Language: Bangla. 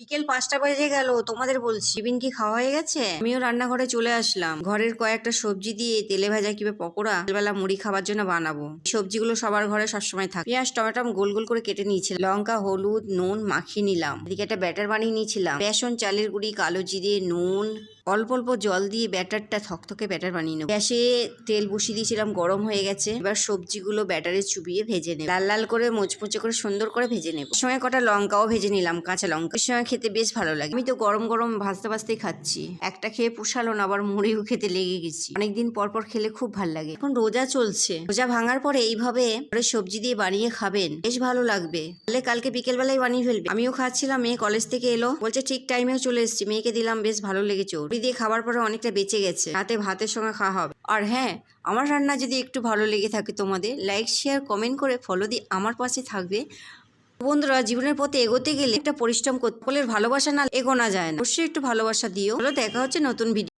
বিকেল 5টা বেজে গেল, তোমাদের বলছি টিফিন কি খাওয়া হয়ে গেছে? আমিও রান্নাঘরে চলে আসলাম। ঘরের কয়েকটা সবজি দিয়ে তেলে ভাজা কিংবা পকোড়া বেলা মুড়ি খাবার জন্য বানাবো। সবজিগুলো সবার ঘরে সবসময় থাকে। পেঁয়াজ টমেটো গোল গোল করে কেটে নিয়েছিলাম, লঙ্কা হলুদ নুন মাখিয়ে নিলাম। এদিকে একটা ব্যাটার বানিয়ে নিয়েছিলাম, বেসন চালের গুঁড়ি কালো জিরে নুন অল্প অল্প জল দিয়ে ব্যাটারটা থকথকে ব্যাটার বানিয়ে নেব। গ্যাসে তেল বসিয়ে দিয়েছিলাম, গরম হয়ে গেছে। এবার সবজিগুলো ব্যাটারে চুবিয়ে ভেজে নেব, লাল লাল করে মুচমুচে করে সুন্দর করে ভেজে নেব। সঙ্গে কটা লঙ্কাও ভেজে নিলাম, কাঁচা লঙ্কা। এর সঙ্গে খেতে বেশ ভালো লাগে। আমি তো গরম গরম ভাজতে ভাজতেই খাচ্ছি। একটা খেয়ে পোষালো না, আবার মুড়িও খেতে লেগে গেছি। অনেকদিন পর পর খেলে খুব ভালো লাগে। এখন রোজা চলছে, রোজা ভাঙার পরে এইভাবে সবজি দিয়ে বানিয়ে খাবেন, বেশ ভালো লাগবে। তাহলে কালকে বিকেল বেলায় বানিয়ে ফেলবে। আমিও খাচ্ছিলাম, মেয়ে কলেজ থেকে এলো, বলছে ঠিক টাইমেও চলে এসেছি। মেয়েকে দিলাম, বেশ ভালো লেগেছে। ওর দিয়ে খাবার পরে অনেকটা বেঁচে গেছে, রাতে ভাতের সঙ্গে খাওয়া হবে। আর হ্যাঁ, আমার রান্না যদি একটু ভালো লেগে থাকে তোমাদের, লাইক শেয়ার কমেন্ট করে ফলো দিয়ে আমার পাশে থাকবে। বন্ধুরা, জীবনের পথে এগোতে গেলে একটা পরিশ্রম করতে, সকলের ভালোবাসা না এগোনো যায় না। অবশ্যই একটু ভালোবাসা দিও। দেখা হচ্ছে নতুন ভিডিও।